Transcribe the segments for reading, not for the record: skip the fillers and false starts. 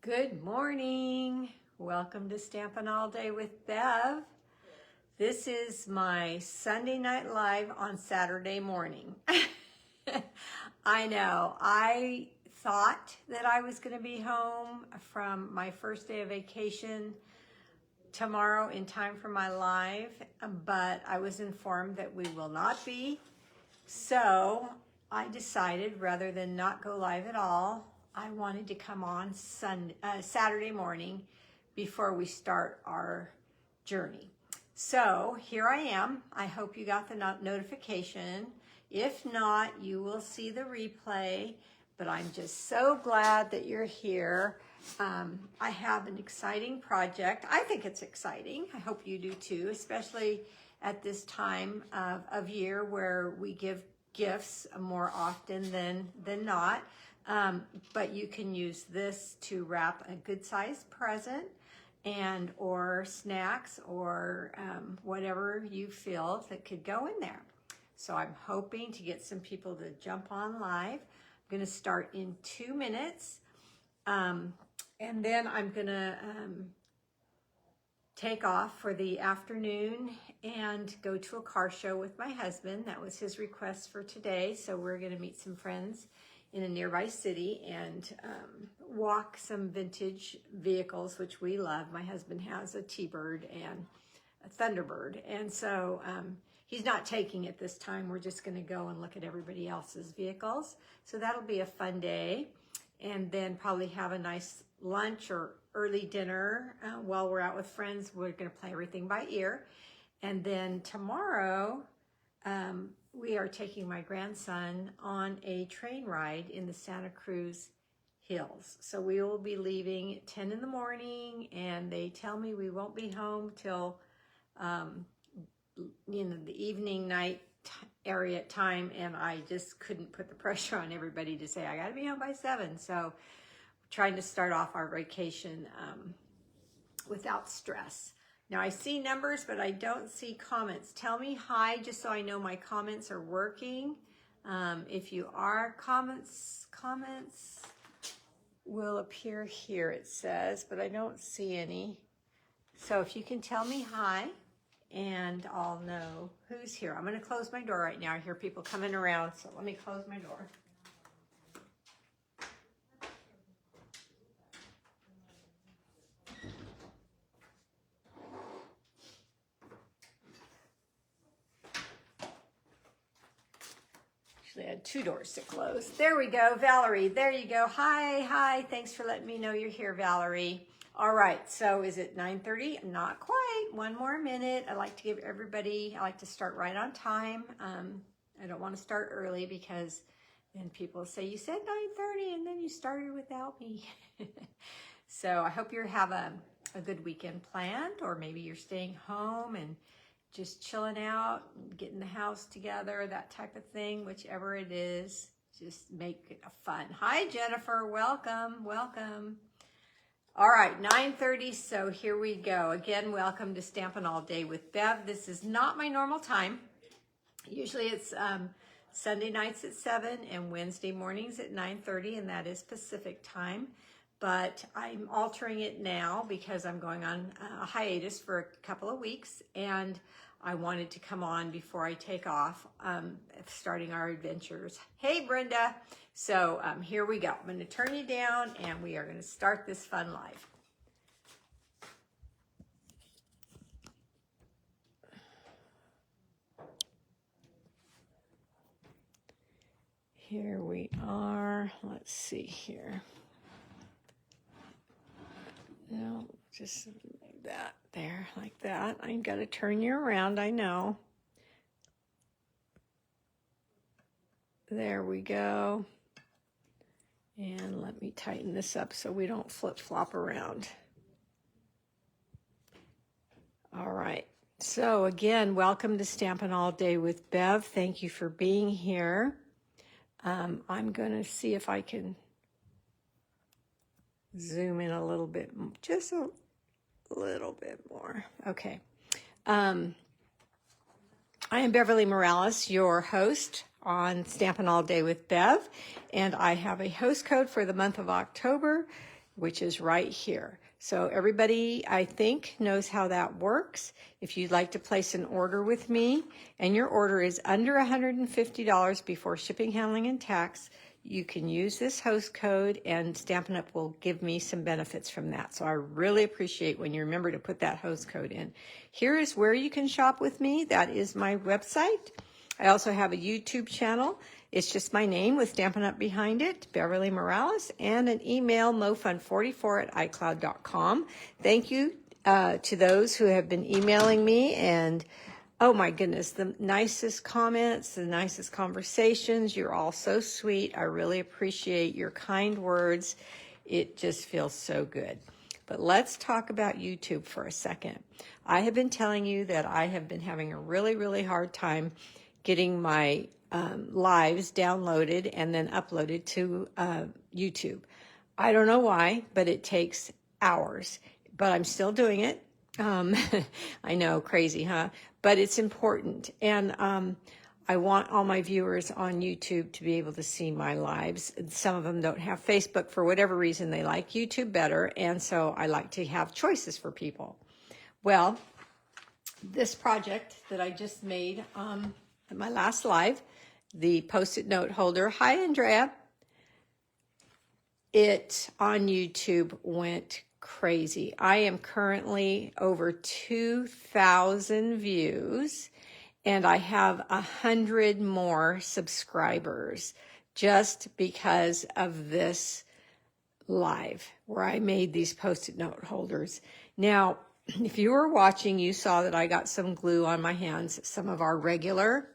Good morning. Welcome to Stampin' All Day with Bev. This is my Sunday night live on Saturday morning. I know, I thought that I was going to be home from my first day of vacation tomorrow in time for my live, but I was informed that we will not be. So I decided rather than not go live at all, I wanted to come on Saturday morning before we start our journey. So here I am. I hope you got the notification. If not, you will see the replay, but I'm just so glad that you're here. I have an exciting project. I think it's exciting. I hope you do too, especially at this time of year where we give gifts more often than not. But you can use this to wrap a good sized present and or snacks or whatever you feel that could go in there. So I'm hoping to get some people to jump on live. I'm going to start in 2 minutes. And then I'm going to take off for the afternoon and go to a car show with my husband. That was his request for today. So we're going to meet some friends in a nearby city and walk some vintage vehicles, which we love. My husband has a T-Bird and a Thunderbird. And so he's not taking it this time. We're just going to go and look at everybody else's vehicles. So that'll be a fun day. And then probably have a nice lunch or early dinner while we're out with friends. We're going to play everything by ear. And then tomorrow, we are taking my grandson on a train ride in the Santa Cruz Hills. So we will be leaving at 10 in the morning, and they tell me we won't be home till, the evening, night area time, and I just couldn't put the pressure on everybody to say, I gotta be home by 7. So trying to start off our vacation without stress. Now I see numbers, but I don't see comments. Tell me hi, just so I know my comments are working. If you are, comments will appear here, it says, but I don't see any. So if you can tell me hi, and I'll know who's here. I'm gonna close my door right now. I hear people coming around, so let me close my door. I had 2 doors to close. There we go, Valerie. There you go. Hi. Thanks for letting me know you're here, Valerie. All right, so is it 9:30? Not quite. 1 more minute. I like to give everybody, I like to start right on time. I don't want to start early because then people say, you said 9:30 and then you started without me. So I hope you have a good weekend planned, or maybe you're staying home and just chilling out, getting the house together, that type of thing, whichever it is, just make it fun. Hi, Jennifer, welcome. All right, 9:30, so here we go. Again, welcome to Stampin' All Day with Bev. This is not my normal time. Usually it's Sunday nights at 7 and Wednesday mornings at 9:30, and that is Pacific time. But I'm altering it now because I'm going on a hiatus for a couple of weeks, and I wanted to come on before I take off, starting our adventures. Hey, Brenda. So here we go. I'm going to turn you down, and we are going to start this fun live. Here we are. Let's see here. No, just like that, there, like that. I got to turn you around, I know. There we go. And let me tighten this up so we don't flip-flop around. All right. So again, welcome to Stampin' All Day with Bev. Thank you for being here. I'm going to see if I can zoom in a little bit, just a little bit more. Okay. I am Beverly Morales, your host on Stampin' All Day with Bev, and I have a host code for the month of October which is right here. So everybody, I think, knows how that works. If you'd like to place an order with me and your order is under $150 before shipping, handling, and tax, you can use this host code, and Stampin' Up! Will give me some benefits from that. So I really appreciate when you remember to put that host code in. Here is where you can shop with me. That is my website. I also have a YouTube channel. It's just my name with Stampin' Up! Behind it, Beverly Morales, and an email, mofun44@icloud.com. Thank you to those who have been emailing me, and oh my goodness, the nicest comments, the nicest conversations. You're all so sweet. I really appreciate your kind words. It just feels so good. But let's talk about YouTube for a second. I have been telling you that I have been having a really, really hard time getting my lives downloaded and then uploaded to YouTube. I don't know why, but it takes hours. But I'm still doing it. I know, crazy, huh? But it's important. And I want all my viewers on YouTube to be able to see my lives. Some of them don't have Facebook for whatever reason. They like YouTube better. And so I like to have choices for people. Well, this project that I just made at my last live, the Post-it note holder. Hi, Andrea. It on YouTube went crazy. I am currently over 2,000 views, and I have 100 more subscribers just because of this live where I made these Post-it note holders. Now, if you were watching, you saw that I got some glue on my hands, some of our regular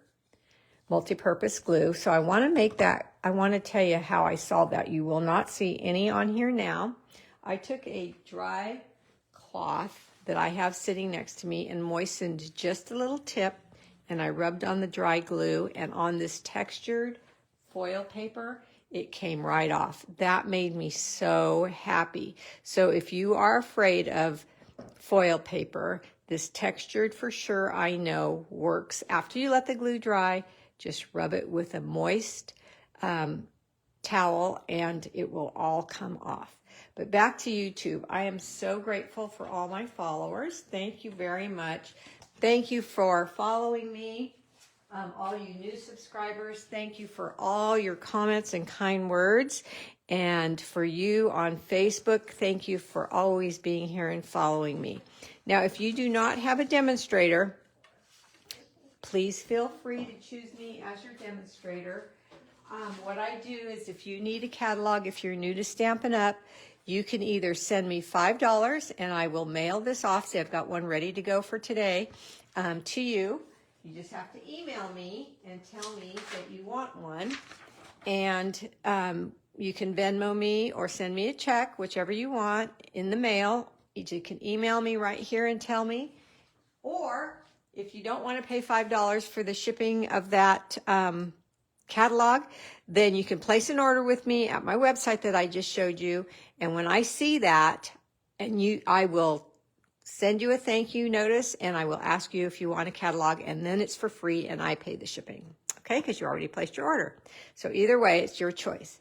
multi-purpose glue. So I want to make that, I want to tell you how I solved that. You will not see any on here now. I took a dry cloth that I have sitting next to me and moistened just a little tip, and I rubbed on the dry glue, and on this textured foil paper, it came right off. That made me so happy. So if you are afraid of foil paper, this textured for sure, I know, works. After you let the glue dry, just rub it with a moist towel and it will all come off. But back to YouTube. I am so grateful for all my followers. Thank you very much. Thank you for following me. All you new subscribers, thank you for all your comments and kind words. And for you on Facebook, thank you for always being here and following me. Now, if you do not have a demonstrator, please feel free to choose me as your demonstrator. What I do is if you need a catalog, if you're new to Stampin' Up, you can either send me $5 and I will mail this off. See, I've got one ready to go for today to you. You just have to email me and tell me that you want one. And you can Venmo me or send me a check, whichever you want, in the mail. You can email me right here and tell me. Or if you don't want to pay $5 for the shipping of that catalog, then you can place an order with me at my website that I just showed you. And when I see that, I will send you a thank you notice, and I will ask you if you want a catalog, and then it's for free, and I pay the shipping, okay? Because you already placed your order. So either way, it's your choice.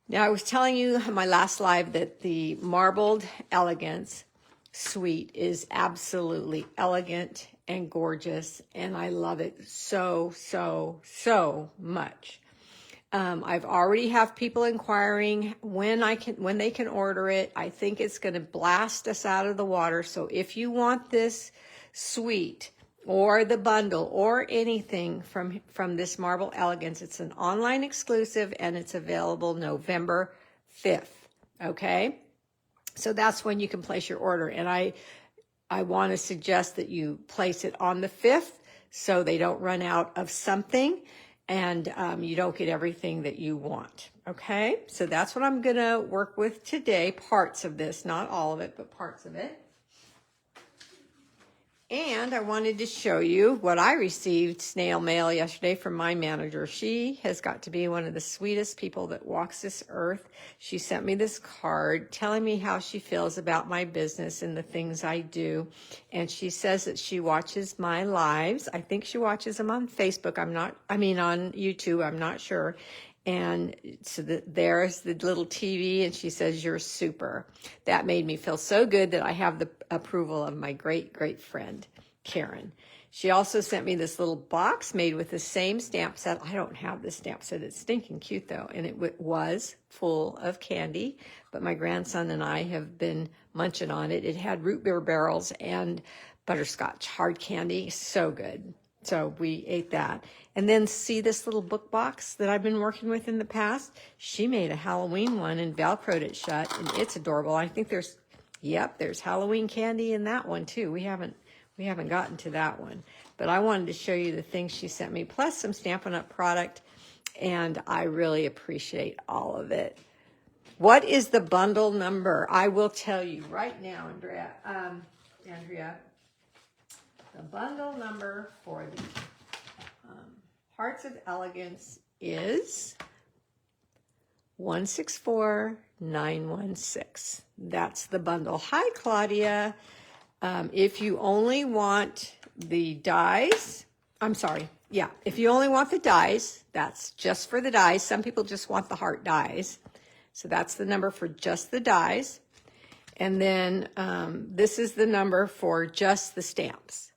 Now, I was telling you in my last live that the marbled Elegance Suite is absolutely elegant and gorgeous, and I love it so, so, so much. I've already have people inquiring when they can order it. I think it's going to blast us out of the water. So if you want this suite or the bundle or anything from this Marble Elegance, it's an online exclusive and it's available November 5th. Okay. So that's when you can place your order. And I want to suggest that you place it on the 5th so they don't run out of something and you don't get everything that you want. Okay, so that's what I'm going to work with today. Parts of this, not all of it, but parts of it. And I wanted to show you what I received snail mail yesterday from my manager. She has got to be one of the sweetest people that walks this earth. She sent me this card telling me how she feels about my business and the things I do. And she says that she watches my lives. I think she watches them on Facebook. on YouTube. I'm not sure. And so there's the little TV, and she says, "You're super." That made me feel so good that I have the approval of my great, great friend, Karen. She also sent me this little box made with the same stamp set. I don't have this stamp set. It's stinking cute, though, and it was full of candy, but my grandson and I have been munching on it. It had root beer barrels and butterscotch hard candy. So good. So we ate that. And then see this little book box that I've been working with in the past? She made a Halloween one and Velcroed it shut, and it's adorable. I think there's Halloween candy in that one, too. We haven't gotten to that one, but I wanted to show you the things she sent me, plus some Stampin' Up product, and I really appreciate all of it. What is the bundle number? I will tell you right now, Andrea. The bundle number for the Hearts of Elegance is 164916. That's the bundle. Hi, Claudia. If you only want the dies, if you only want the dies, that's just for the dies. Some people just want the heart dies. So that's the number for just the dies. And then this is the number for just the stamps.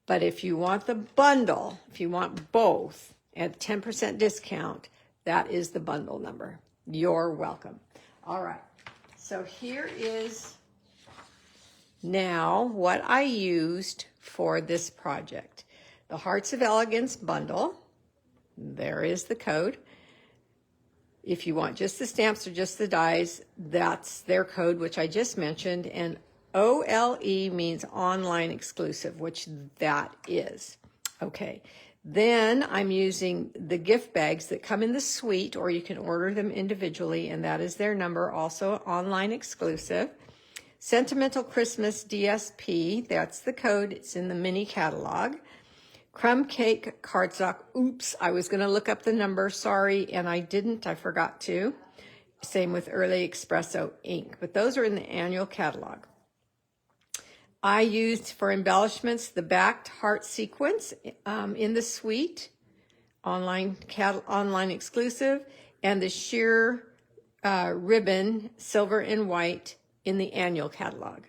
But if you want the bundle, if you want both at 10% discount, that is the bundle number. You're welcome. All right. So here is now what I used for this project. The Hearts of Elegance bundle. There is the code. If you want just the stamps or just the dies, that's their code, which I just mentioned. And OLE means online exclusive, which that is. Okay. Then I'm using the gift bags that come in the suite, or you can order them individually, and that is their number, also online exclusive. Sentimental Christmas DSP, that's the code. It's in the mini catalog. Crumb Cake cardstock. Oops, I was going to look up the number. Sorry, and I didn't. I forgot to. Same with Early Espresso ink, but those are in the annual catalog. I used for embellishments the backed heart sequence in the suite, online exclusive, and the sheer ribbon, silver and white, in the annual catalog.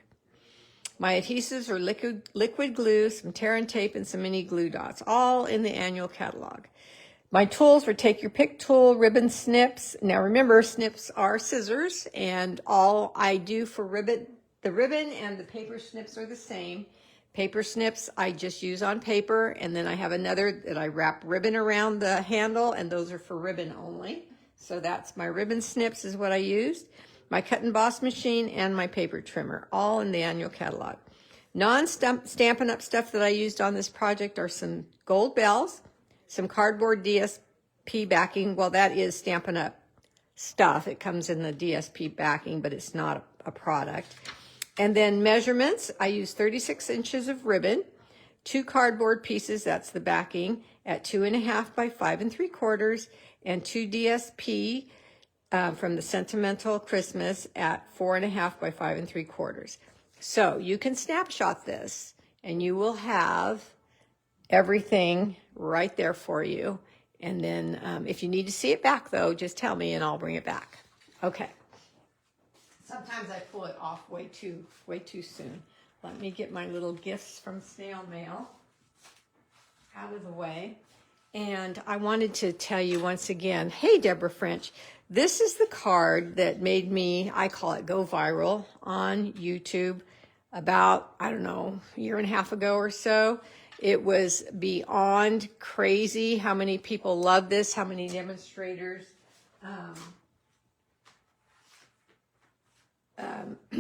My adhesives are liquid glue, some tear and tape, and some mini glue dots, all in the annual catalog. My tools were Take Your Pick tool, ribbon snips. Now remember, snips are scissors, and all I do for the ribbon and the paper snips are the same. Paper snips I just use on paper, and then I have another that I wrap ribbon around the handle, and those are for ribbon only. So that's my ribbon snips is what I used. My cut and emboss machine and my paper trimmer, all in the annual catalog. Non-Stampin' Up stuff that I used on this project are some gold bells, some cardboard DSP backing. Well, that is Stampin' Up stuff. It comes in the DSP backing, but it's not a product. And then measurements, I used 36 inches of ribbon, 2 cardboard pieces, that's the backing, at 2.5 by 5 3/4, and 2 DSP from the Sentimental Christmas at 4.5 by 5 3/4. So you can snapshot this, and you will have everything right there for you. And then if you need to see it back, though, just tell me, and I'll bring it back. Okay. Sometimes I pull it off way too soon. Let me get my little gifts from snail mail out of the way. And I wanted to tell you once again, hey, Deborah French, this is the card that made me, I call it go viral on YouTube about, I don't know, a year and a half ago or so. It was beyond crazy how many people love this, how many demonstrators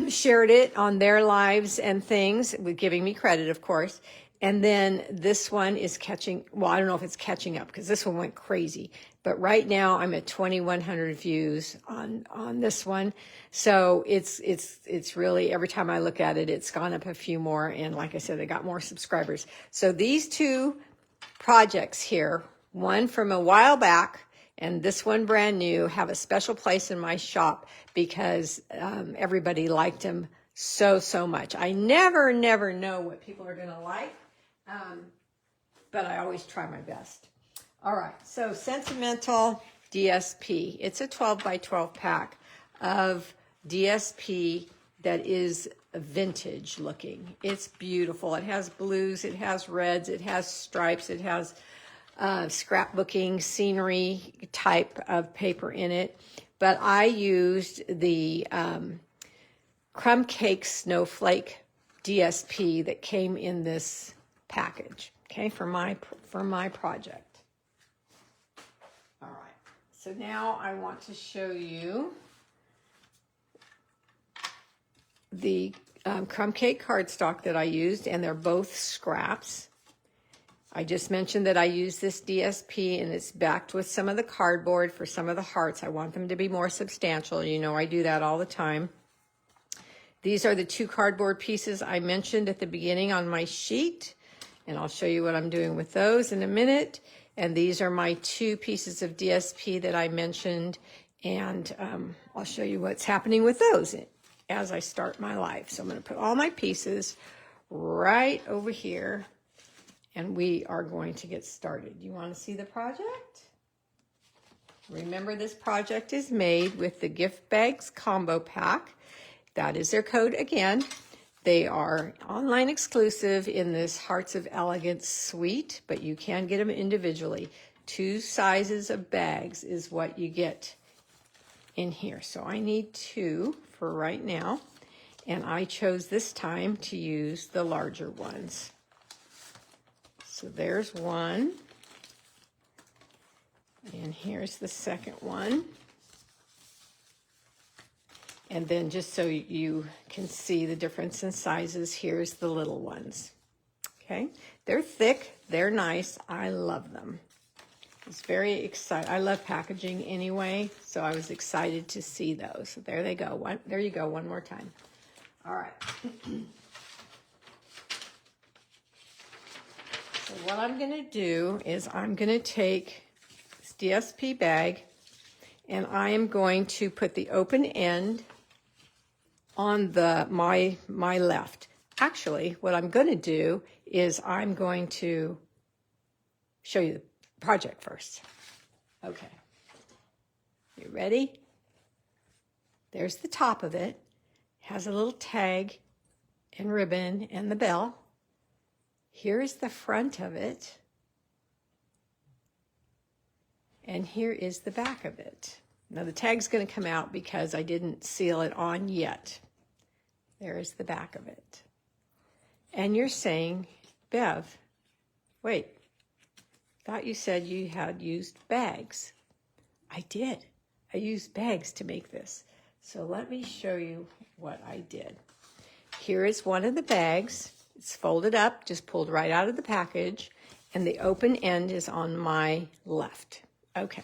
shared it on their lives and things, with giving me credit, of course. And then this one is catching, well, I don't know if it's catching up because this one went crazy. But right now I'm at 2,100 views on this one. So it's really, every time I look at it, it's gone up a few more. And like I said, I got more subscribers. So these two projects here, one from a while back and this one brand new, have a special place in my shop because everybody liked them so much. I never know what people are going to like, but I always try my best. All right, so Sentimental DSP. It's a 12 by 12 pack of DSP that is vintage looking. It's beautiful. It has blues, it has reds, it has stripes, it has scrapbooking, scenery type of paper in it. But I used the Crumb Cake Snowflake DSP that came in this package, okay, for my project. All right, so now I want to show you the Crumb Cake cardstock that I used, and they're both scraps. I just mentioned that I use this DSP, and it's backed with some of the cardboard for some of the hearts. I want them to be more substantial. You know I do that all the time. These are the 2 cardboard pieces I mentioned at the beginning on my sheet, and I'll show you what I'm doing with those in a minute. And these are my 2 pieces of DSP that I mentioned, and I'll show you what's happening with those as I start my life. So I'm going to put all my pieces right over here, and we are going to get started. You want to see the project? Remember, this project is made with the Gift Bags Combo Pack. That is their code again. They are online exclusive in this Hearts of Elegance suite, but you can get them individually. 2 sizes of bags is what you get in here. So I need 2 for right now, and I chose this time to use the larger ones. So there's one, and here's the second one. And then just so you can see the difference in sizes, here's the little ones. Okay, they're thick, they're nice, I love them. It's very exciting. I love packaging anyway, so I was excited to see those. So there they go. There you go, one more time. All right. So what I'm going to do is I'm going to take this DSP bag, and I am going to put the open end on my left. Actually, what I'm going to do is I'm going to show you the project first. Okay. You ready? There's the top of it. Has a little tag and ribbon and the bell. Here's the front of it. And here is the back of it. Now the tag's going to come out because I didn't seal it on yet. There's the back of it. And you're saying, Bev, wait, thought you said you had used bags. I did. I used bags to make this. So let me show you what I did. Here is one of the bags. It's folded up, just pulled right out of the package, and the open end is on my left. Okay,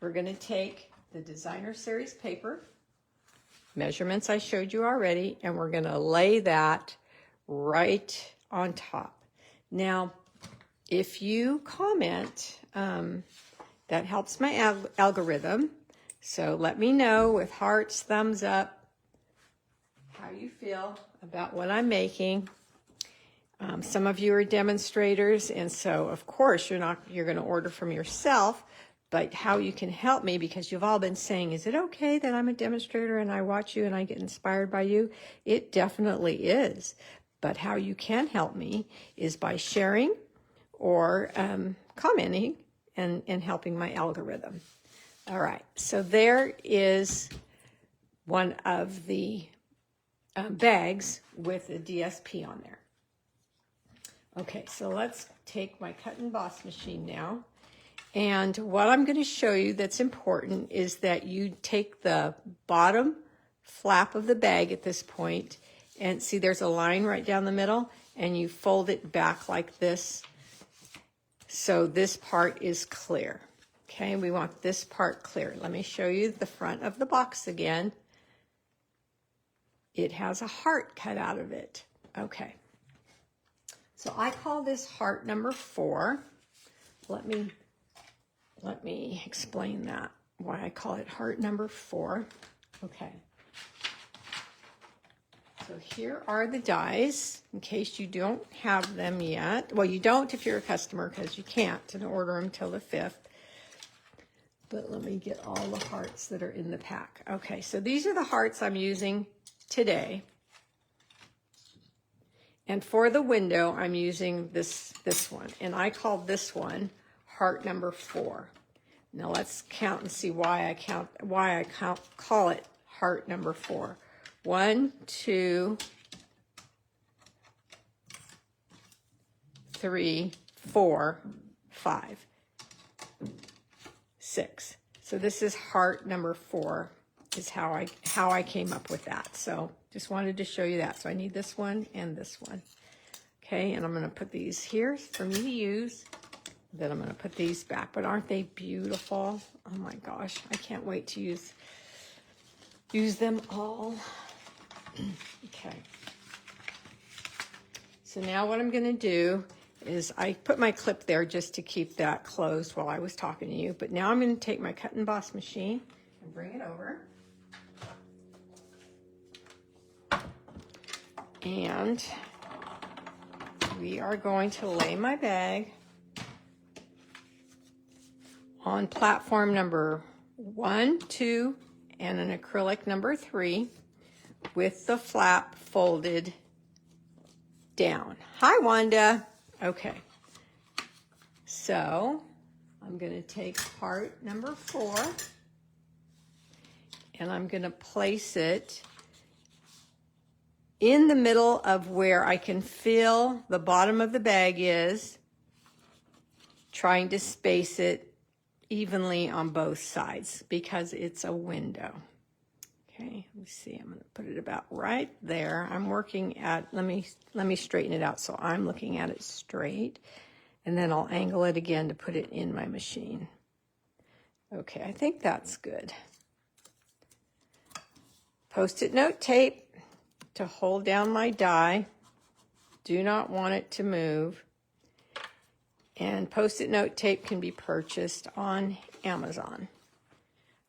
we're going to take the Designer Series paper, measurements I showed you already, and we're going to lay that right on top. Now, if you comment, that helps my algorithm. So let me know with hearts, thumbs up, how you feel about what I'm making. Some of you are demonstrators, and so of course you're going to order from yourself, but how you can help me, because you've all been saying, is it okay that I'm a demonstrator and I watch you and I get inspired by you? It definitely is. But how you can help me is by sharing or commenting and helping my algorithm. All right, so there is one of the bags with a DSP on there. Okay, so let's take my cut and emboss machine now. And what I'm going to show you that's important is that you take the bottom flap of the bag at this point, and see there's a line right down the middle, and you fold it back like this. So this part is clear. Okay, we want this part clear. Let me show you the front of the box again. It has a heart cut out of it. Okay. So I call this heart number 4. Let me explain that, why I call it heart number 4. Okay. So here are the dies, in case you don't have them yet. Well, you don't if you're a customer, because you can't order them till the 5th. But let me get all the hearts that are in the pack. Okay, so these are the hearts I'm using today. And for the window, I'm using this one. And I call this one heart number 4. Now let's count and see why I call it heart number 4. 1, 2, 3, 4, 5, 6. So this is heart number 4 is how I came up with that. So just wanted to show you that. So I need this one and this one. Okay, and I'm going to put these here for me to use. Then I'm going to put these back. But aren't they beautiful? Oh my gosh, I can't wait to use them all. Okay. So now what I'm going to do is I put my clip there just to keep that closed while I was talking to you. But now I'm going to take my cut and emboss machine and bring it over. And we are going to lay my bag on platform number 1, 2, and an acrylic number 3 with the flap folded down. Hi, Wanda. Okay. So I'm going to take part number 4 and I'm going to place it in the middle of where I can feel the bottom of the bag is, trying to space it evenly on both sides because it's a window. Okay, let me see, I'm going to put it about right there. I'm working at, let me straighten it out so I'm looking at it straight, and then I'll angle it again to put it in my machine. Okay, I think that's good. Post-it note tape to hold down my die. Do not want it to move. And Post-it note tape can be purchased on Amazon.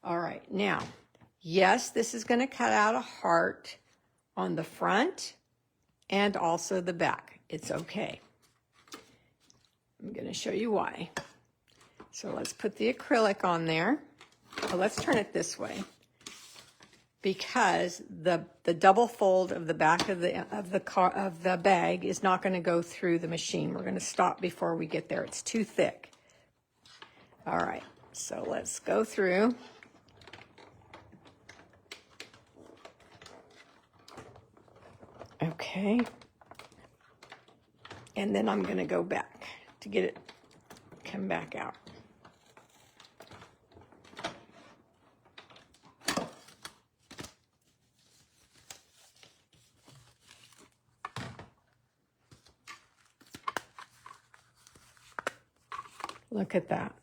All right, now, yes, this is going to cut out a heart on the front and also the back. It's okay. I'm going to show you why. So let's put the acrylic on there. Well, let's turn it this way, because the double fold of the back of the bag is not going to go through the machine. We're going to stop before we get there. It's too thick. All right, so let's go through. Okay. And then I'm going to go back to get it come back out. Look at that.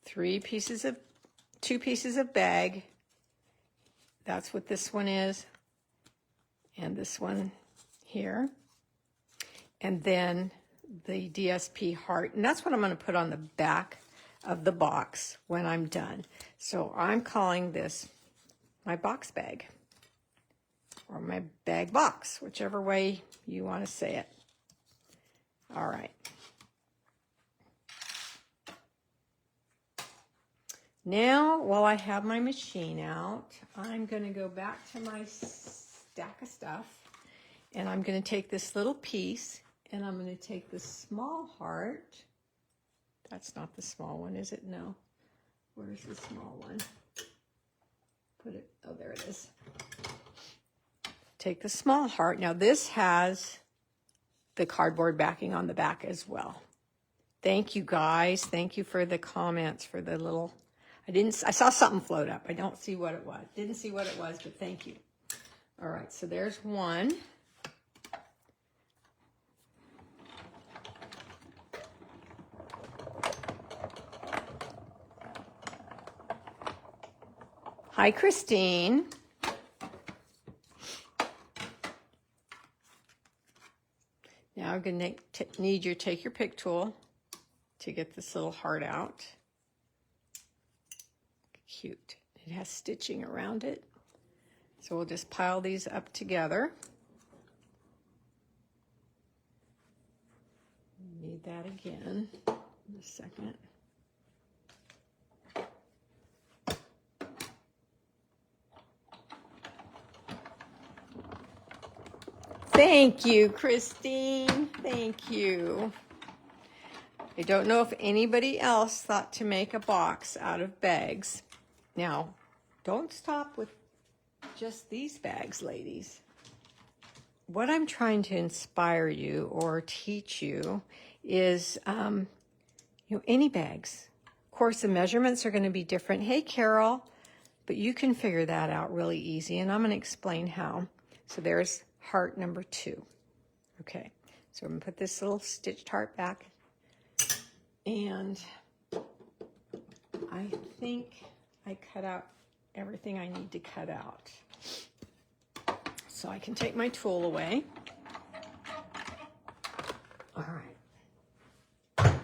Two pieces of bag. That's what this one is. And this one here. And then the DSP heart. And that's what I'm going to put on the back of the box when I'm done. So I'm calling this my box bag. Or my bag box, whichever way you want to say it. All right. Now, while I have my machine out, I'm going to go back to my stack of stuff, and I'm going to take this little piece, and I'm going to take the small heart. That's not the small one, is it? No. Where's the small one? Put it, oh, there it is. Take the small heart. Now, this has the cardboard backing on the back as well. Thank you, guys. Thank you for the comments, for the little... I saw something float up. I don't see what it was. Didn't see what it was, but thank you. All right, so there's one. Hi, Christine. Now I'm going to need you to take your pick tool to get this little heart out. Cute. It has stitching around it. So we'll just pile these up together. Need that again in a second. Thank you, Christine. Thank you. I don't know if anybody else thought to make a box out of bags. Now, don't stop with just these bags, ladies. What I'm trying to inspire you or teach you is, any bags. Of course, the measurements are going to be different. Hey, Carol, but you can figure that out really easy, and I'm going to explain how. So there's heart number 2. Okay, so I'm going to put this little stitched heart back, and I think I cut out everything I need to cut out. So I can take my tool away. All right.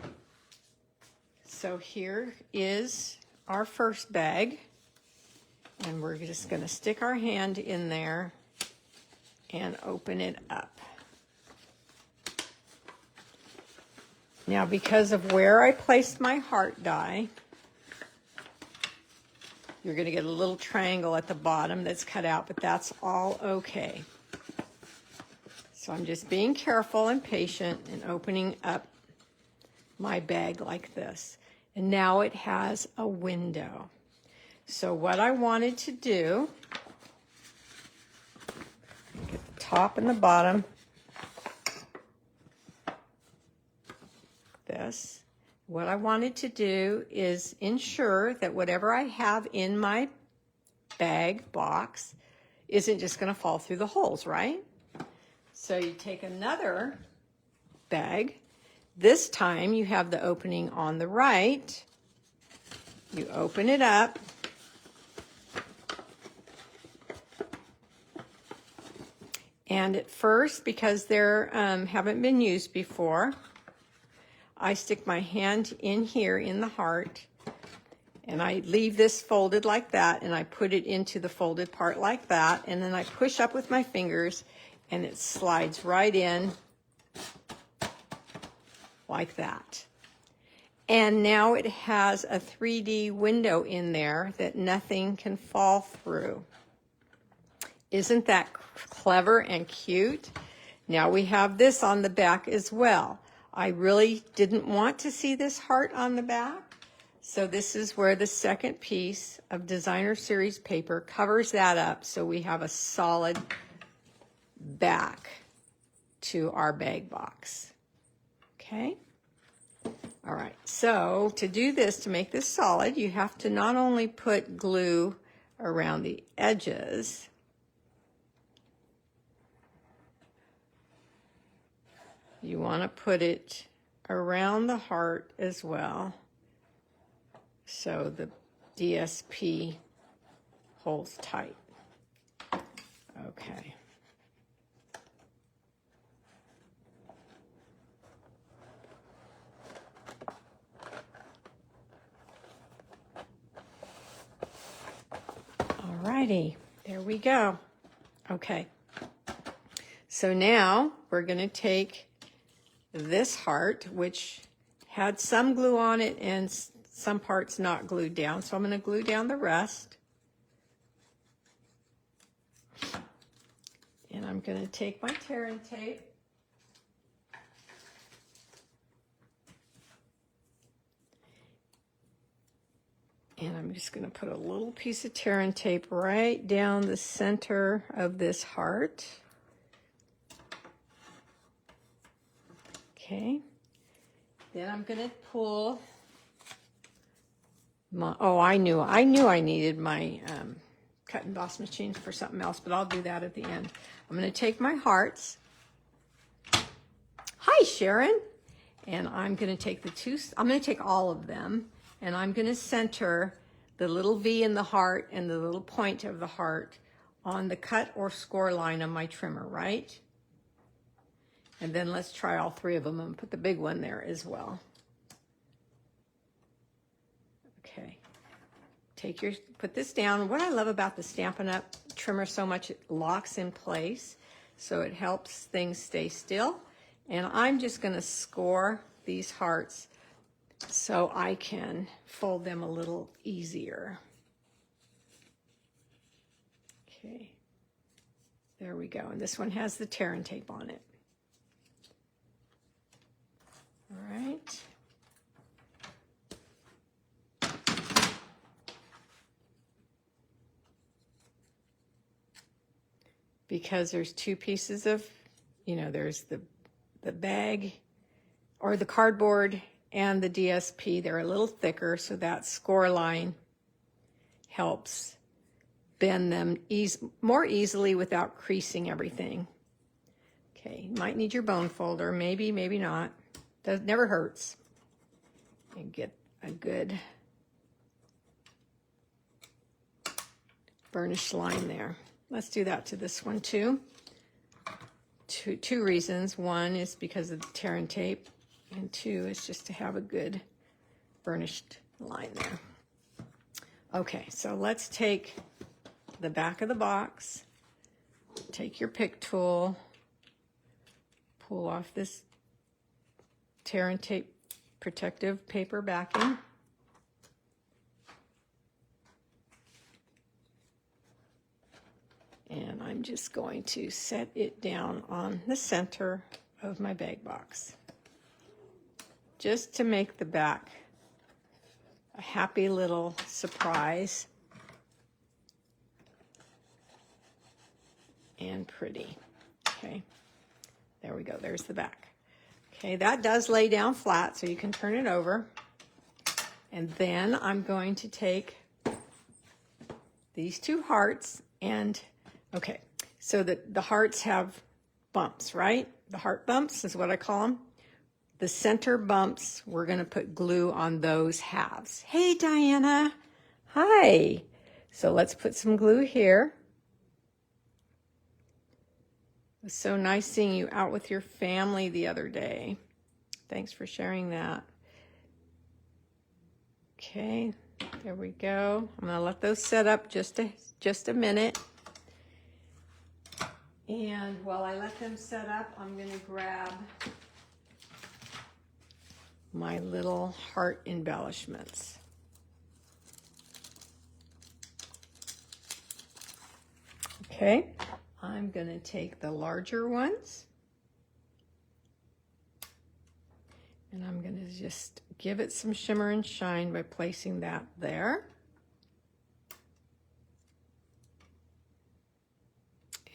So here is our first bag, and we're just going to stick our hand in there and open it up. Now, because of where I placed my heart die, you're going to get a little triangle at the bottom that's cut out, but that's all okay. So I'm just being careful and patient and opening up my bag like this. And now it has a window. So what I wanted to do, get the top and the bottom, this. What I wanted to do is ensure that whatever I have in my bag box isn't just going to fall through the holes, right? So you take another bag. This time you have the opening on the right. You open it up. And at first, because they haven't been used before, I stick my hand in here in the heart, and I leave this folded like that, and I put it into the folded part like that, and then I push up with my fingers, and it slides right in like that. And now it has a 3D window in there that nothing can fall through. Isn't that clever and cute? Now we have this on the back as well. I really didn't want to see this heart on the back, so this is where the second piece of Designer Series paper covers that up, so we have a solid back to our bag box. Okay? All right, so to do this, to make this solid, you have to not only put glue around the edges, you want to put it around the heart as well, so the DSP holds tight. Okay. Alrighty, there we go. Okay. So now we're going to take this heart, which had some glue on it and some parts not glued down. So I'm going to glue down the rest. And I'm going to take my tearing tape. And I'm just going to put a little piece of tearing tape right down the center of this heart. Okay, then I'm going to pull my, I knew I needed my cut and emboss machine for something else, but I'll do that at the end. I'm going to take my hearts. Hi, Sharon. And I'm going to take I'm going to take all of them, and I'm going to center the little V in the heart and the little point of the heart on the cut or score line of my trimmer, right? And then let's try all 3 of them and put the big one there as well. Okay. Put this down. What I love about the Stampin' Up! Trimmer so much, it locks in place, so it helps things stay still. And I'm just going to score these hearts so I can fold them a little easier. Okay. There we go. And this one has the tear and tape on it. All right. Because there's two pieces of, there's the bag or the cardboard and the DSP. They're a little thicker, so that score line helps bend them more easily without creasing everything. Okay, you might need your bone folder, maybe, maybe not. That never hurts. And get a good burnished line there. Let's do that to this one too. Two reasons. One is because of the tear and tape, and two is just to have a good burnished line there. Okay, so let's take the back of the box, take your pick tool, pull off this tear and tape protective paper backing. And I'm just going to set it down on the center of my bag box, just to make the back a happy little surprise and pretty. Okay, there we go. There's the back. Okay, that does lay down flat, so you can turn it over. And then I'm going to take these two hearts and, okay, so the hearts have bumps, right? The heart bumps is what I call them. The center bumps, we're going to put glue on those halves. Hey, Diana. Hi. So let's put some glue here. It was so nice seeing you out with your family the other day. Thanks for sharing that. Okay, there we go. I'm going to let those set up just a minute. And while I let them set up, I'm going to grab my little heart embellishments. Okay, I'm going to take the larger ones and I'm going to just give it some shimmer and shine by placing that there.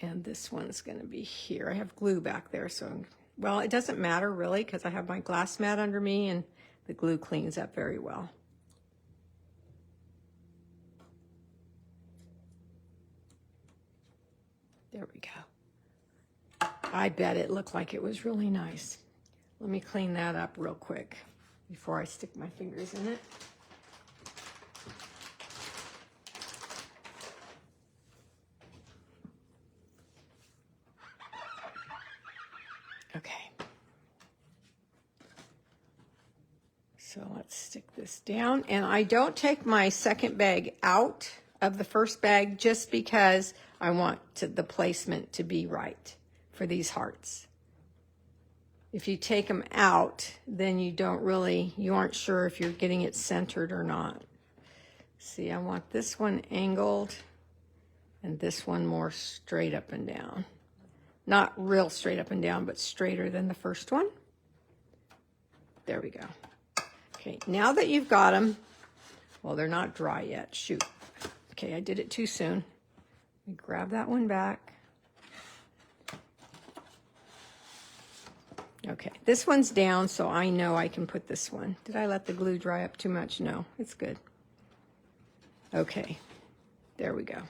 And this one's going to be here. I have glue back there, so, well, it doesn't matter really because I have my glass mat under me and the glue cleans up very well. There we go. I bet it looked like it was really nice. Let me clean that up real quick before I stick my fingers in it. Okay. So let's stick this down. And I don't take my second bag out of the first bag just because I want the placement to be right for these hearts. If you take them out, then you aren't sure if you're getting it centered or not. See, I want this one angled and this one more straight up and down. Not real straight up and down, but straighter than the first one. There we go. Okay, now that you've got them, well, they're not dry yet. Shoot. Okay, I did it too soon. Let me grab that one back. Okay, this one's down, so I know I can put this one. Did I let the glue dry up too much? No, it's good. Okay, there we go.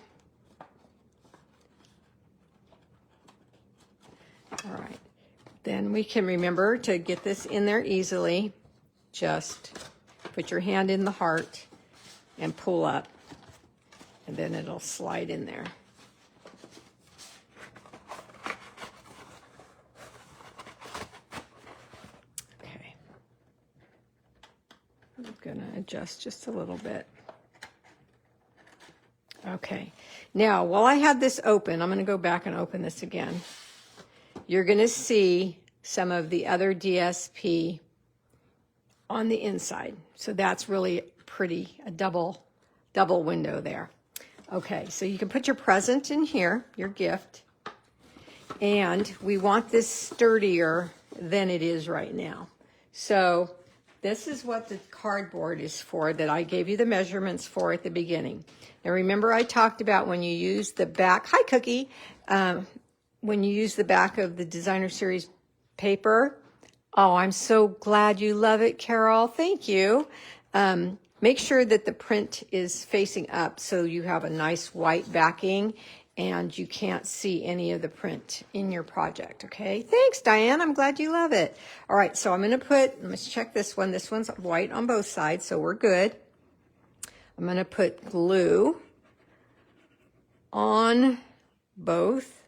All right, then we can remember to get this in there easily. Just put your hand in the heart and pull up, and then it'll slide in there. Okay, I'm gonna adjust just a little bit. Okay, now while I had this open, I'm gonna go back and open this again. You're gonna see some of the other DSP on the inside. So that's really pretty, a double window there. Okay, so you can put your present in here, your gift. And we want this sturdier than it is right now. So this is what the cardboard is for that I gave you the measurements for at the beginning. Now remember I talked about when you use the back, hi Cookie, when you use the back of the Designer Series paper. Oh, I'm so glad you love it, Carol. Thank you. Make sure that the print is facing up so you have a nice white backing and you can't see any of the print in your project, okay? Thanks, Diane. I'm glad you love it. All right, so I'm going to let's check this one. This one's white on both sides, so we're good. I'm going to put glue on both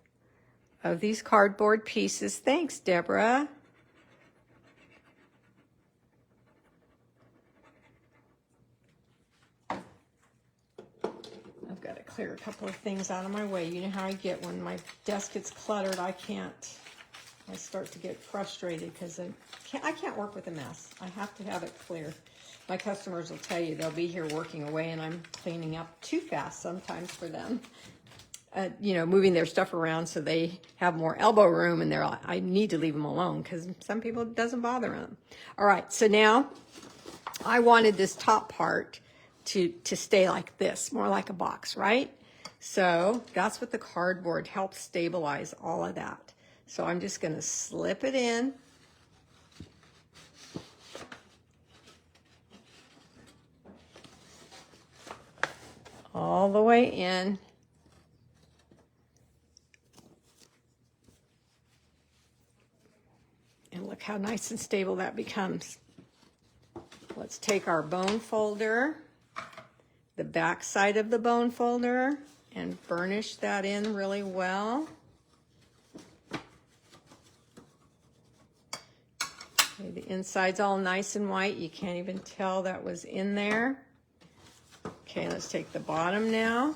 of these cardboard pieces. Thanks, Deborah. I've got to clear a couple of things out of my way. You know how I get when my desk gets cluttered. I start to get frustrated because I can't work with a mess. I have to have it clear. My customers will tell you they'll be here working away and I'm cleaning up too fast sometimes for them. You know, moving their stuff around so they have more elbow room, and I need to leave them alone because some people it doesn't bother them. All right, so now I wanted this top part to stay like this, more like a box, right? So that's what the cardboard helps stabilize all of that. So I'm just going to slip it in. All the way in. And look how nice and stable that becomes. Let's take our bone folder, the back side of the bone folder, and burnish that in really well. Okay, the inside's all nice and white. You can't even tell that was in there. Okay, let's take the bottom now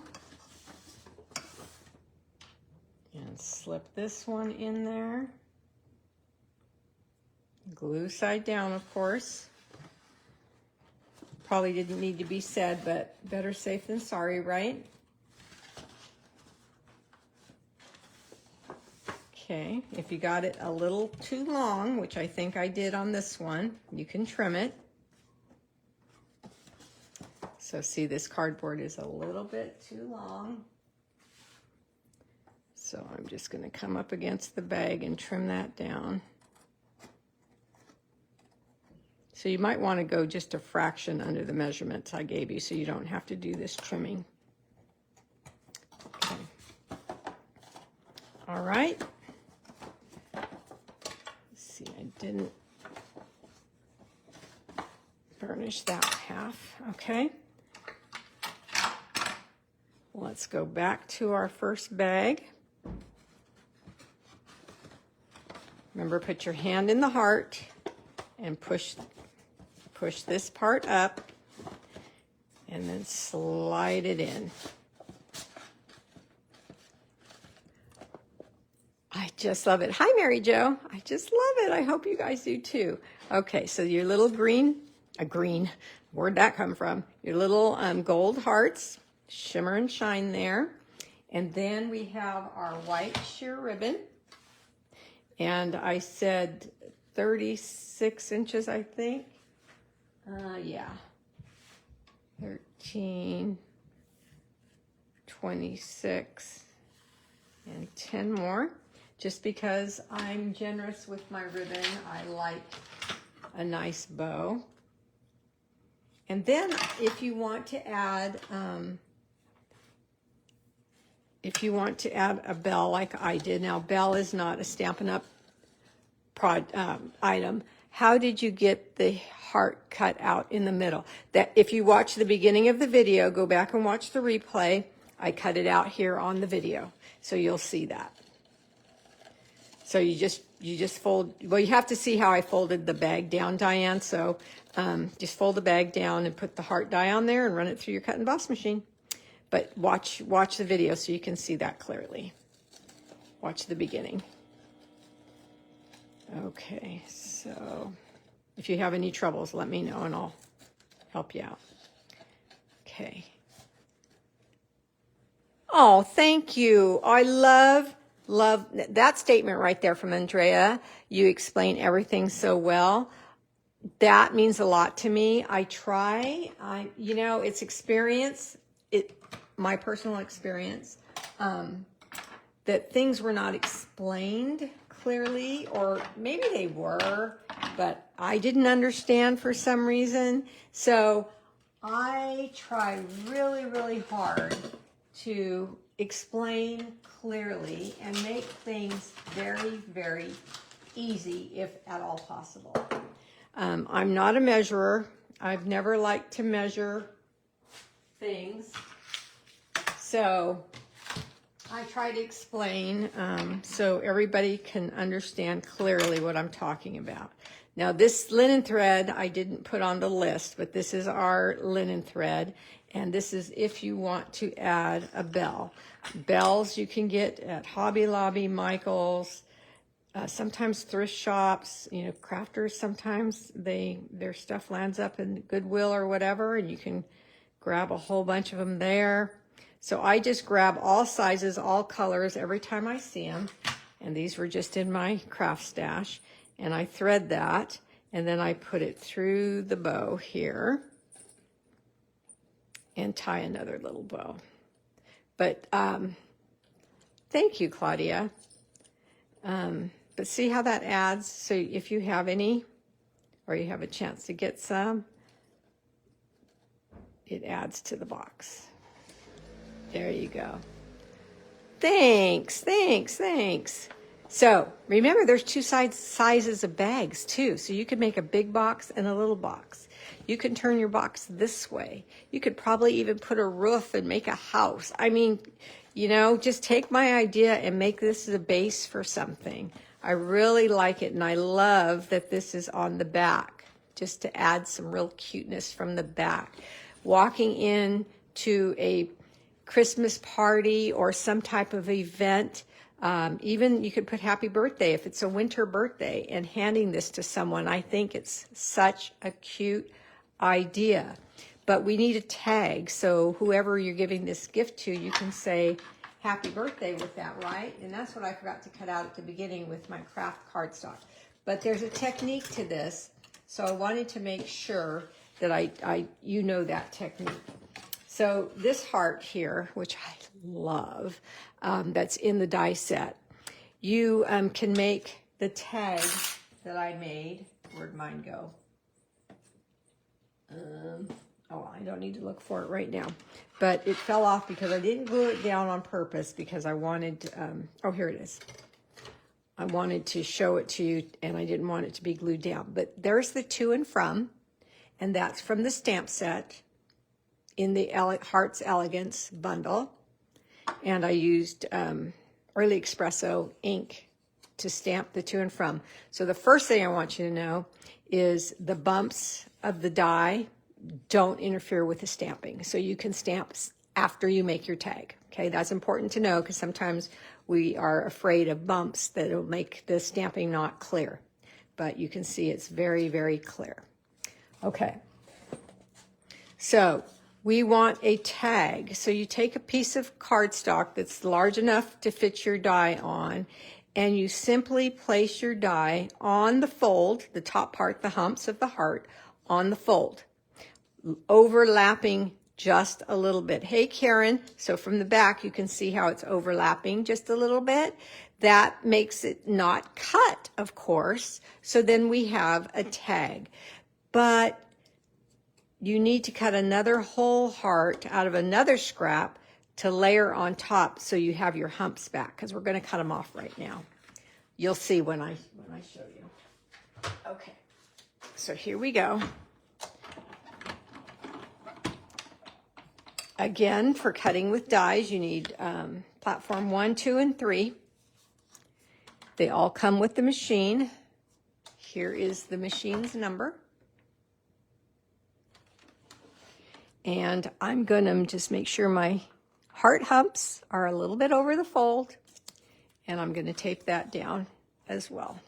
and slip this one in there. Glue side down, of course. Probably didn't need to be said, but better safe than sorry, right? Okay, if you got it a little too long, which I think I did on this one, you can trim it. So see, this cardboard is a little bit too long. So I'm just going to come up against the bag and trim that down. So you might want to go just a fraction under the measurements I gave you so you don't have to do this trimming. Okay. All right. Let's see, I didn't burnish that half. Okay. Let's go back to our first bag. Remember, put your hand in the heart and push this part up and then slide it in. I just love it. Hi, Mary Jo. I just love it. I hope you guys do too. Okay, so your little green, where'd that come from? Your little gold hearts, shimmer and shine there. And then we have our white sheer ribbon. And I said 36 inches, I think. Yeah. 13, 26, and 10 more. Just because I'm generous with my ribbon, I like a nice bow. And then if you want to add a bell like I did, now bell is not a Stampin' Up! Item. How did you get the heart cut out in the middle? That if you watch the beginning of the video, go back and watch the replay. I cut it out here on the video, so you'll see that. So you just fold. Well, you have to see how I folded the bag down, Diane. So just fold the bag down and put the heart die on there and run it through your cut and emboss machine. But watch the video so you can see that clearly. Watch the beginning. Okay, so if you have any troubles, let me know and I'll help you out. Okay. Oh, thank you. I love love that statement right there from Andrea. You explain everything so well. That means a lot to me. I try. You know, it's experience. My personal experience. That things were not explained clearly, or maybe they were, but I didn't understand for some reason. So I try really, really hard to explain clearly and make things very, very easy, if at all possible. I'm not a measurer. I've never liked to measure things. So I try to explain so everybody can understand clearly what I'm talking about. Now this linen thread I didn't put on the list, but this is our linen thread, and this is if you want to add a bell. Bells you can get at Hobby Lobby, Michael's, sometimes thrift shops, you know, crafters, sometimes their stuff lands up in Goodwill or whatever, and you can grab a whole bunch of them there. So I just grab all sizes, all colors every time I see them. And these were just in my craft stash. And I thread that, and then I put it through the bow here and tie another little bow. But thank you, Claudia. But see how that adds? So if you have any, or you have a chance to get some, it adds to the box. There you go. Thanks, thanks, thanks. So remember, there's two sizes of bags too. So you could make a big box and a little box. You can turn your box this way. You could probably even put a roof and make a house. I mean, you know, just take my idea and make this the base for something. I really like it, and I love that this is on the back, just to add some real cuteness from the back. Walking in to a Christmas party or some type of event, even you could put happy birthday if it's a winter birthday, and handing this to someone. I think it's such a cute idea. But we need a tag, so whoever you're giving this gift to, you can say happy birthday with that, right? And that's what I forgot to cut out at the beginning with my craft cardstock. But there's a technique to this, so I wanted to make sure that you know that technique. So this heart here, which I love, that's in the die set, you can make the tag that I made. Where'd mine go? Oh, I don't need to look for it right now. But it fell off because I didn't glue it down on purpose, because I wanted, oh, here it is. I wanted to show it to you, and I didn't want it to be glued down. But there's the to and from, and that's from the stamp set in the Hearts Elegance bundle. And I used Early Espresso ink to stamp the to and from. So the first thing I want you to know is the bumps of the die don't interfere with the stamping. So you can stamp after you make your tag. Okay, that's important to know, because sometimes we are afraid of bumps that will make the stamping not clear. But you can see it's very, very clear. Okay, so we want a tag. So you take a piece of cardstock that's large enough to fit your die on, and you simply place your die on the fold, the top part, the humps of the heart, on the fold, overlapping just a little bit. Hey, Karen, so from the back, you can see how it's overlapping just a little bit. That makes it not cut, of course. So then we have a tag. But you need to cut another whole heart out of another scrap to layer on top, so you have your humps back, because we're going to cut them off right now. You'll see when I show you. Okay, so here we go. Again, for cutting with dies, you need platform 1, 2, and 3. They all come with the machine. Here is the machine's number. And I'm going to just make sure my heart humps are a little bit over the fold, and I'm going to tape that down as well.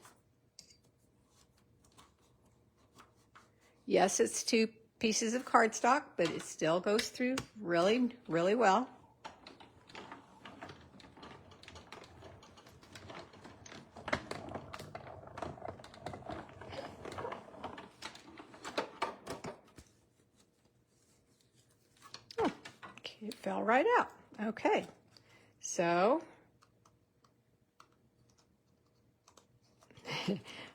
Yes, it's 2 pieces of cardstock, but it still goes through really, really well. It fell right out. Okay, so,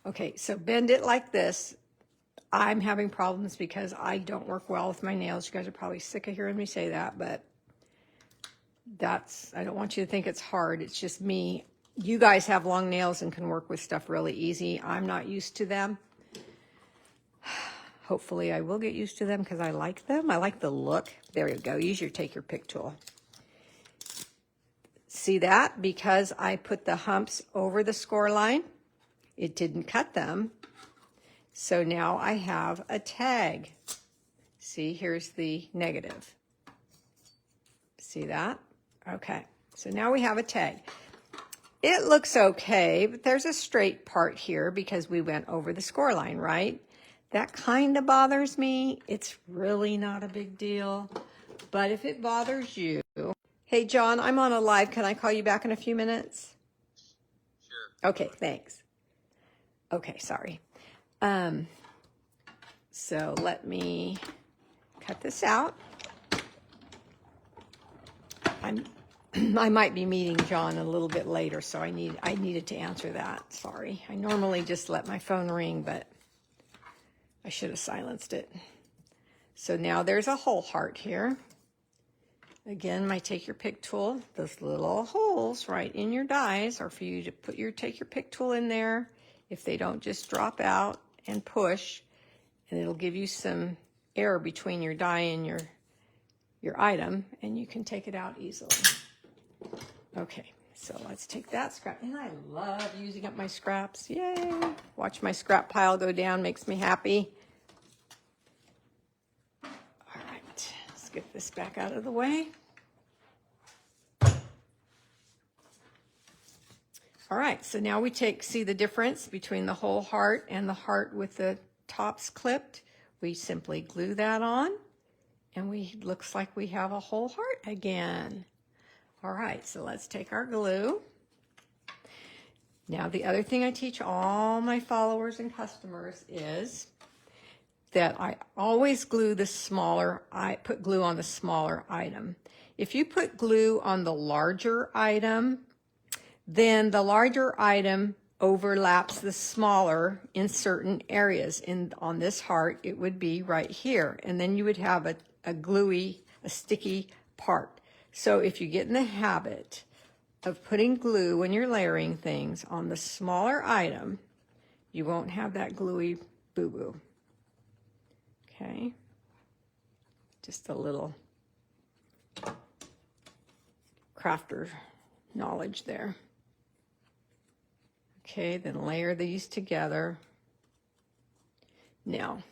okay, so bend it like this. I'm having problems because I don't work well with my nails. You guys are probably sick of hearing me say that, but I don't want you to think it's hard. It's just me. You guys have long nails and can work with stuff really easy. I'm not used to them. Hopefully I will get used to them because I like them. I like the look. There you go. Use your take your pick tool. See that? Because I put the humps over the score line, it didn't cut them. So now I have a tag. See, here's the negative. See that? Okay, so now we have a tag. It looks okay, but there's a straight part here because we went over the score line, right? That kind of bothers me. It's really not a big deal, but if it bothers you, hey John, I'm on a live. Can I call you back in a few minutes? Sure. Okay, thanks. Okay, sorry. So let me cut this out. I might be meeting John a little bit later, so I needed to answer that. Sorry. I normally just let my phone ring, but I should have silenced it. So now there's a whole heart here. Again, my take your pick tool, those little holes right in your dies are for you to put your take your pick tool in there. If they don't just drop out and push, and it'll give you some air between your die and your item, and you can take it out easily. Okay, so let's take that scrap. And I love using up my scraps. Yay! Watch my scrap pile go down, makes me happy. All right, let's get this back out of the way. All right, so now we see the difference between the whole heart and the heart with the tops clipped. We simply glue that on, and looks like we have a whole heart again. All right, so let's take our glue. Now, the other thing I teach all my followers and customers is that I always glue the smaller, I put glue on the smaller item. If you put glue on the larger item, then the larger item overlaps the smaller in certain areas. On this heart, it would be right here. And then you would have a sticky part. So if you get in the habit of putting glue when you're layering things on the smaller item, you won't have that gluey boo-boo. Okay? Just a little crafter knowledge there. Okay, then layer these together. Now,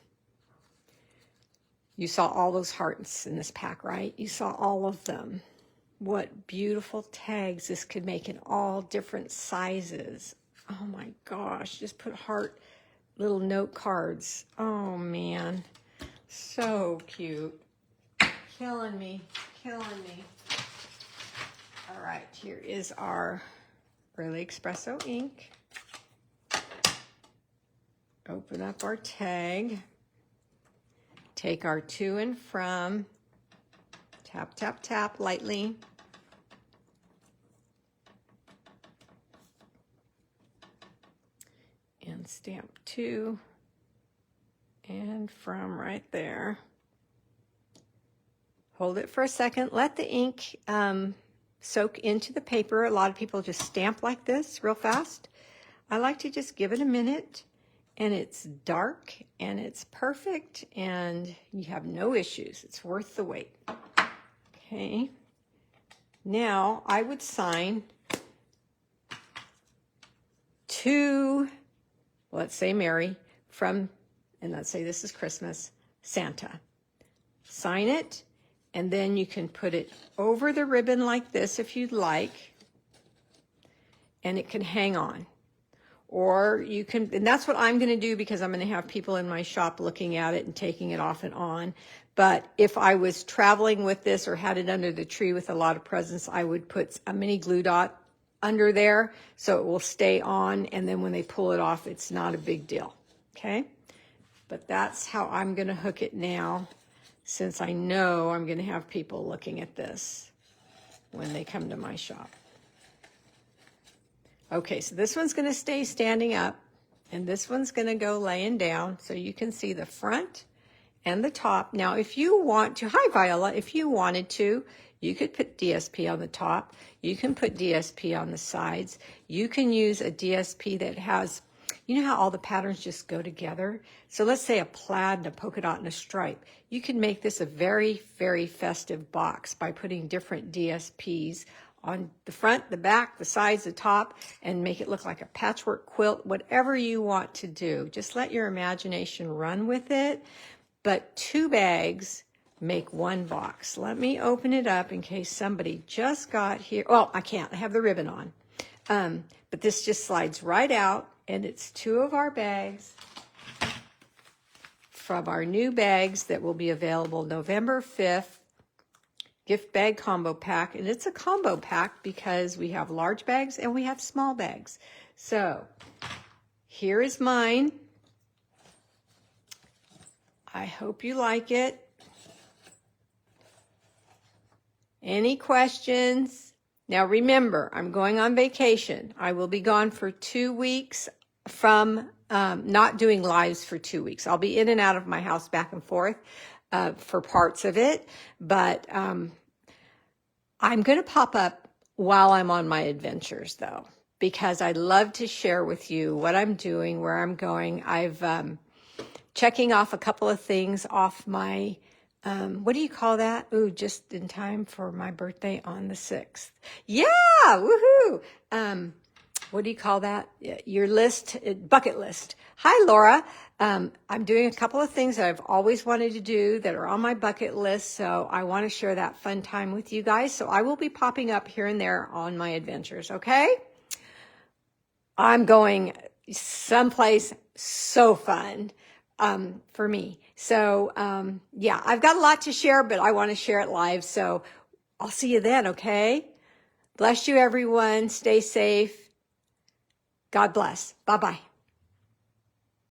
you saw all those hearts in this pack, right? You saw all of them. What beautiful tags this could make in all different sizes. Oh my gosh, just put heart little note cards. Oh man, so cute. Killing me, killing me. All right, here is our Early Espresso ink. Open up our tag. Take our to and from. Tap, tap, tap lightly. And stamp to and from right there. Hold it for a second. Let the ink soak into the paper. A lot of people just stamp like this real fast. I like to just give it a minute, and it's dark and it's perfect and you have no issues. It's worth the wait. Okay. Now I would sign to, let's say Mary, from, and let's say this is Christmas, Santa. Sign it, and then you can put it over the ribbon like this if you'd like, and it can hang on. Or you can, and that's what I'm going to do because I'm going to have people in my shop looking at it and taking it off and on. But if I was traveling with this or had it under the tree with a lot of presents, I would put a mini glue dot under there so it will stay on, and then when they pull it off, it's not a big deal. Okay? But that's how I'm going to hook it now. since I know I'm going to have people looking at this when they come to my shop. Okay, so this one's going to stay standing up, and this one's going to go laying down, so you can see the front and the top. Now, if you want to, hi Viola, if you wanted to, you could put DSP on the top. You can put DSP on the sides. You can use a DSP that has, you know how all the patterns just go together? So let's say a plaid and a polka dot and a stripe. You can make this a very, very festive box by putting different DSPs on the front, the back, the sides, the top, and make it look like a patchwork quilt, whatever you want to do. Just let your imagination run with it. But 2 bags make 1 box. Let me open it up in case somebody just got here. Well, I can't. I have the ribbon on. But this just slides right out, and it's 2 of our bags from our new bags that will be available November 5th. Gift bag combo pack, and it's a combo pack because we have large bags and we have small bags. So here is mine. I hope you like it. Any questions? Now remember, I'm going on vacation. I will be gone for 2 weeks from not doing lives for 2 weeks. I'll be in and out of my house back and forth for parts of it, but I'm going to pop up while I'm on my adventures though, because I'd love to share with you what I'm doing, where I'm going. I've checking off a couple of things off my, what do you call that? Ooh, just in time for my birthday on the 6th. Yeah, woohoo! What do you call that? Your list, bucket list. Hi, Laura. I'm doing a couple of things that I've always wanted to do that are on my bucket list, so I want to share that fun time with you guys. So I will be popping up here and there on my adventures, okay? I'm going someplace so fun for me. So, yeah, I've got a lot to share, but I want to share it live, so I'll see you then, okay? Bless you, everyone. Stay safe. God bless. Bye-bye.